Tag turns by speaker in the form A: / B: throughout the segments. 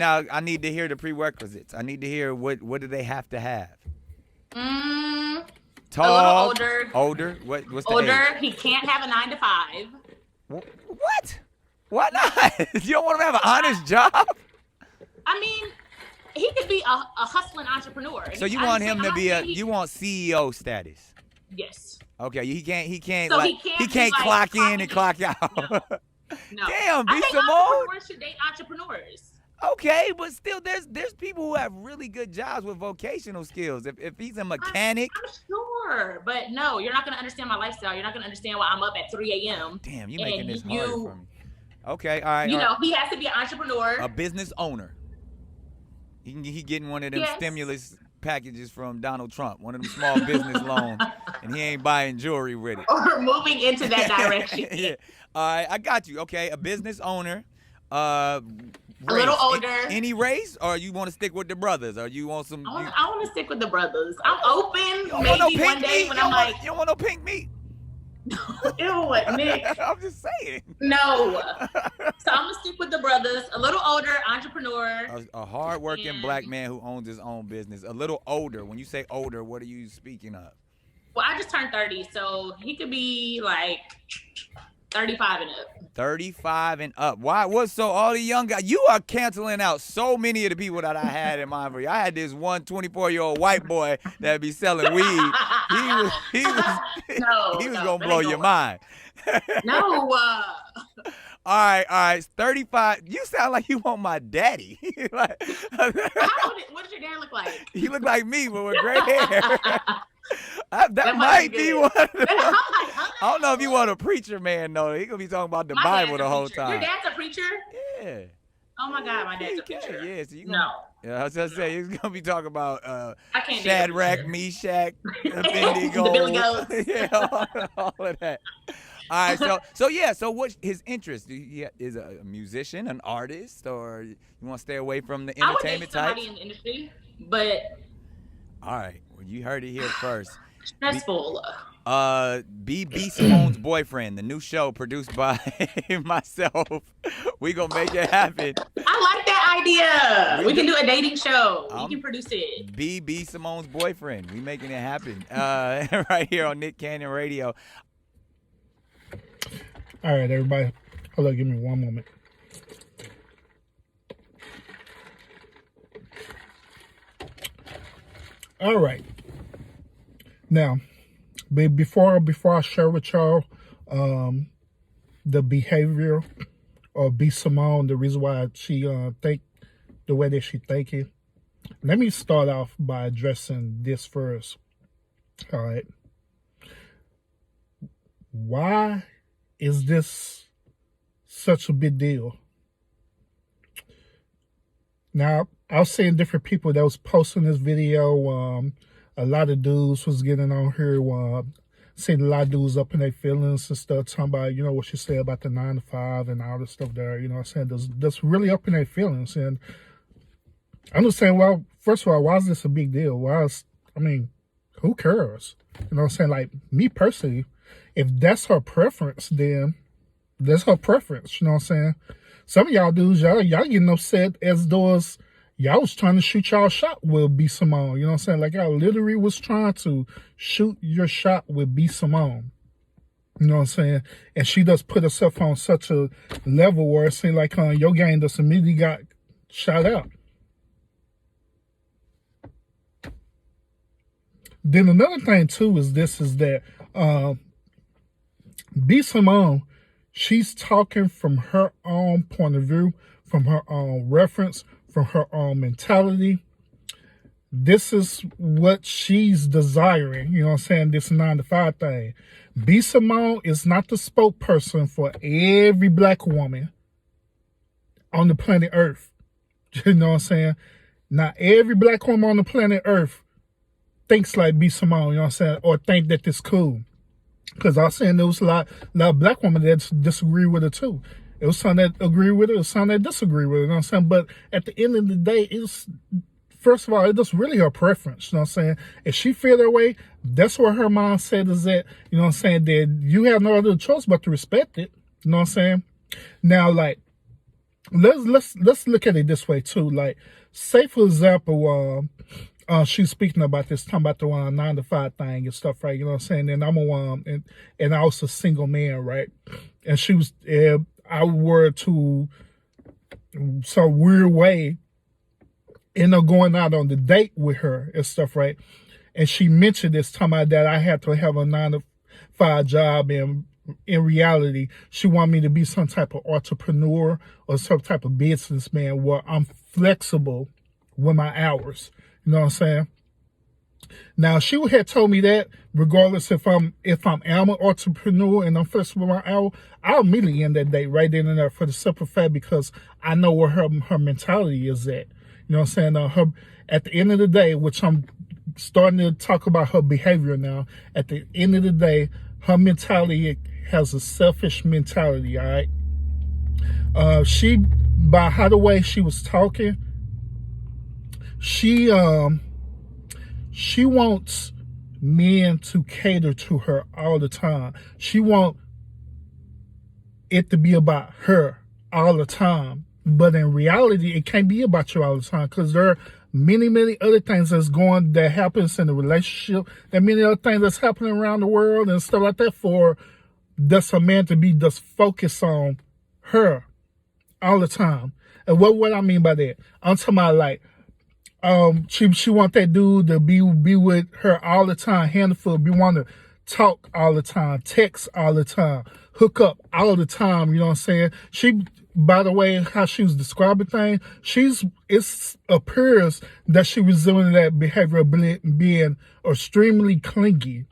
A: Now I need to hear the prerequisites. I need to hear what do they have to have? Tall,
B: a little
A: older. What's the
B: older.
A: age?
B: He can't have a 9 to 5.
A: What? Why not? You don't want him to have an honest job?
B: I mean, he could be a hustling entrepreneur.
A: So you want him to be you want CEO status?
B: Yes.
A: Okay, he can't
B: So
A: like he can't clock in and clock out.
B: No.
A: Damn,
B: I think
A: Simone.
B: entrepreneurs should date entrepreneurs.
A: Okay, but still, there's people who have really good jobs with vocational skills. If he's a mechanic,
B: I'm sure, but no, you're not gonna understand my lifestyle. You're not gonna understand why I'm up at 3 a.m.
A: Damn, you making this hard for me. Okay, all right.
B: You know, he has to be an entrepreneur,
A: a business owner. He getting one of them stimulus packages from Donald Trump, one of them small business loans, and he ain't buying jewelry with it.
B: Or moving into that direction.
A: Yeah. All right, I got you. Okay, a business owner.
B: A little older.
A: Any race, or you want to stick with the brothers, or you want some?
B: I want to stick with the brothers. I'm open.
A: Maybe
B: no one day when I'm like,
A: you don't want no pink meat.
B: Ew, what, Nick?
A: I'm just saying.
B: No. So I'm gonna stick with the brothers. A little older, entrepreneur.
A: A hard-working black man who owns his own business. A little older. When you say older, what are you speaking of?
B: Well, I just turned 30, so he could be like 35 and up.
A: 35 and up. Why? What's so all the young guys? You are canceling out so many of the people that I had in mind for you. I had this one 24-year-old white boy that be selling weed. He was gonna blow your mind.
B: No.
A: All right. 35. You sound like you want my daddy. Like,
B: what does your dad look like?
A: He look like me, but with gray hair. That might be one. I don't know if you want a preacher man though. He gonna be talking about the Bible the whole time.
B: Your dad's a preacher?
A: Yeah.
B: Oh my God, my dad's a preacher.
A: Yeah, so you
B: gonna,
A: Yeah, I was just saying he's gonna be talking about
B: Shadrach,
A: Meshach, Abednego,
B: the Billy Goats.
A: Yeah, all of that. All right, so what's his interest? Is a musician, an artist, or you want to stay away from the entertainment type?
B: I would date somebody in the industry, but
A: all right, well, you heard it here first.
B: Stressful.
A: B Simone's Boyfriend, the new show produced by myself. We gonna make it happen.
B: I like that idea. We can do a dating show. You can produce it.
A: B Simone's Boyfriend. We making it happen. Right here on Nick Cannon Radio.
C: All right, everybody. Hold on, give me one moment. All right. Now, before I share with y'all the behavior of B Simone, the reason why she think the way that she thinking, let me start off by addressing this first. All right. Why is this such a big deal? Now, I was seeing different people that was posting this video. A lot of dudes was getting on here, seeing a lot of dudes up in their feelings and stuff, talking about, you know, what she said about the 9 to 5 and all this stuff there, you know what I'm saying? That's really up in their feelings. And I'm just saying, well, first of all, why is this a big deal? Who cares? You know what I'm saying? Like, me personally, if that's her preference, then that's her preference, you know what I'm saying? Some of y'all dudes, y'all getting upset as those, y'all was trying to shoot y'all shot with B Simone, you know what I'm saying? Like, y'all literally was trying to shoot your shot with B Simone, you know what I'm saying? And she does put herself on such a level where it seems like your game just immediately got shot out. Then another thing too is that B Simone, she's talking from her own point of view, from her own reference, from her own mentality. This is what she's desiring, you know what I'm saying, this 9 to 5 thing. B Simone is not the spokesperson for every black woman on the planet Earth. You know what I'm saying? Not every black woman on the planet Earth thinks like B Simone, you know what I'm saying, or think that this cool. Because I was saying there was a lot of black women that disagree with her too. It was some that agree with it, it was some that disagree with it, you know what I'm saying? But at the end of the day, first of all, it's just really her preference, you know what I'm saying? If she feel that way, that's where her mindset is at, you know what I'm saying? That you have no other choice but to respect it, you know what I'm saying? Now, like, let's look at it this way too. Like, say for example, she's speaking about this, talking about the 9 to 5 thing and stuff, right? You know what I'm saying? And I'm and I was a single man, right? And she was, I were to some weird way end up going out on the date with her and stuff, right? And she mentioned this, talking about that I had to have a 9 to 5 job, and in reality, she wanted me to be some type of entrepreneur or some type of businessman where I'm flexible with my hours. You know what I'm saying? Now, she had told me that regardless if I'm an entrepreneur and I'm flexible with my hour, I'll immediately end that date right then and there, for the simple fact because I know where her mentality is at. You know what I'm saying? Her, at the end of the day, which I'm starting to talk about her behavior now. At the end of the day, her mentality has a selfish mentality. All right. By how the way she was talking, she wants men to cater to her all the time. She wants it to be about her all the time. But in reality, it can't be about you all the time, because there are many other things that happens in the relationship, and many other things that's happening around the world and stuff like that, for that's a man to be just focused on her all the time. And what I mean by that, I'm talking about like, she want that dude to be with her all the time, handful, be want to talk all the time, text all the time, hook up all the time. You know what I'm saying? She, by the way, how she was describing things, it appears that she was doing that behavior of being extremely clingy.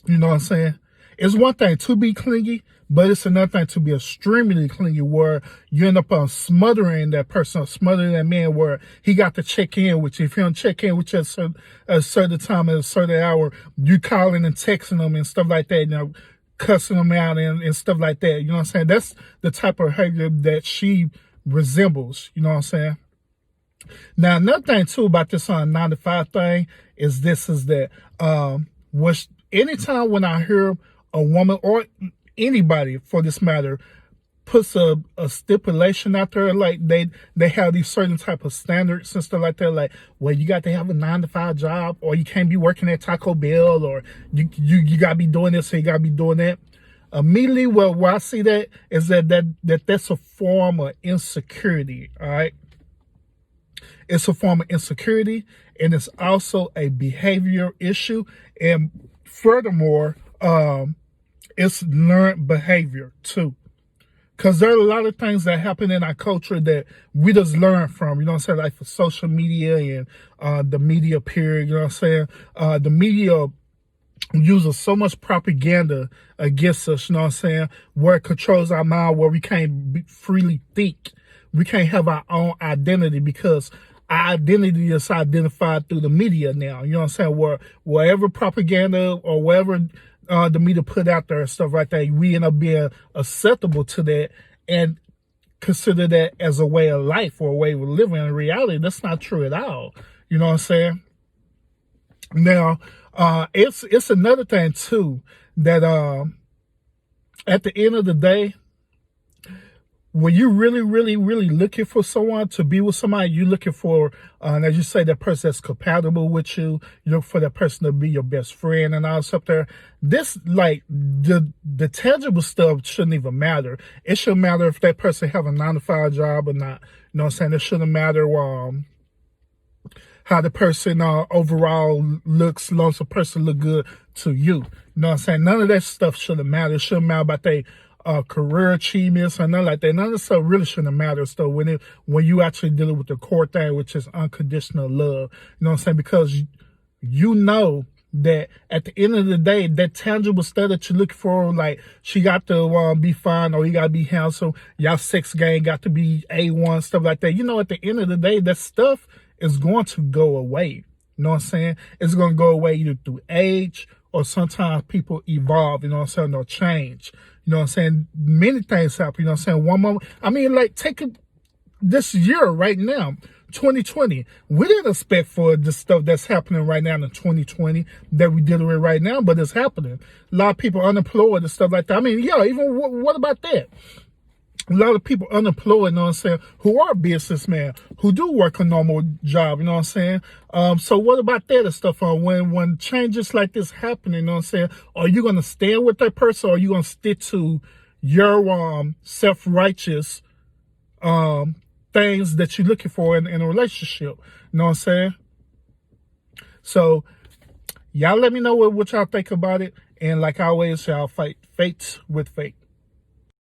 C: You know what I'm saying? It's one thing to be clingy, but it's another thing to be extremely clingy, where you end up smothering that person, smothering that man, where he got to check in with you. If he don't check in with you at a certain time, at a certain hour, you calling and texting them and stuff like that, you know, cussing them out and stuff like that. You know what I'm saying? That's the type of behavior that she resembles. You know what I'm saying? Now, another thing too about this 9 to 5 thing is that anytime when I hear a woman, or anybody for this matter, puts a stipulation out there, like they have these certain type of standards and stuff like that, like, well, you got to have a 9 to 5 job, or you can't be working at Taco Bell, or you got to be doing this, or you got to be doing that. Immediately, where I see that is that's a form of insecurity. All right, it's a form of insecurity, and it's also a behavior issue, and furthermore, it's learned behavior too. Because there are a lot of things that happen in our culture that we just learn from, you know what I'm saying? Like for social media and the media period, you know what I'm saying? The media uses so much propaganda against us, you know what I'm saying? Where it controls our mind, where we can't freely think. We can't have our own identity, because our identity is identified through the media now, you know what I'm saying? Wherever propaganda or wherever the media put out there and stuff like that, we end up being acceptable to that and consider that as a way of life or a way of living. In reality, that's not true at all. You know what I'm saying? Now, it's another thing too, that at the end of the day, when you're really looking for someone to be with somebody, you're looking for, as you say, that person that's compatible with you. You look for that person to be your best friend and all stuff there. This, like, the tangible stuff shouldn't even matter. It shouldn't matter if that person have a 9 to 5 job or not. You know what I'm saying? It shouldn't matter how the person overall looks, as long as the person look good to you. You know what I'm saying? None of that stuff shouldn't matter. It shouldn't matter about they career achievements or nothing like that. None of that stuff really shouldn't matter. So when you actually dealing with the core thing, which is unconditional love, you know what I'm saying? Because you know that at the end of the day, that tangible stuff that you're looking for, like she got to be fine, or you got to be handsome, y'all sex game got to be A1, stuff like that. You know, at the end of the day, that stuff is going to go away. You know what I'm saying? It's going to go away either through age, or sometimes people evolve, you know what I'm saying, or change. You know what I'm saying? Many things happen, you know what I'm saying? One moment, I mean, like, take this year right now, 2020. We didn't expect for the stuff that's happening right now in 2020 that we dealing with right now, but it's happening. A lot of people unemployed and stuff like that. I mean, yeah, even what about that? a lot of people unemployed, you know what I'm saying, who are businessmen, who do work a normal job, you know what I'm saying? So what about that and stuff? When changes like this happen, you know what I'm saying, are you going to stand with that person, or are you going to stick to your self-righteous things that you're looking for in a relationship? You know what I'm saying? So y'all let me know what y'all think about it. And like I always say, I'll fight fates with fate.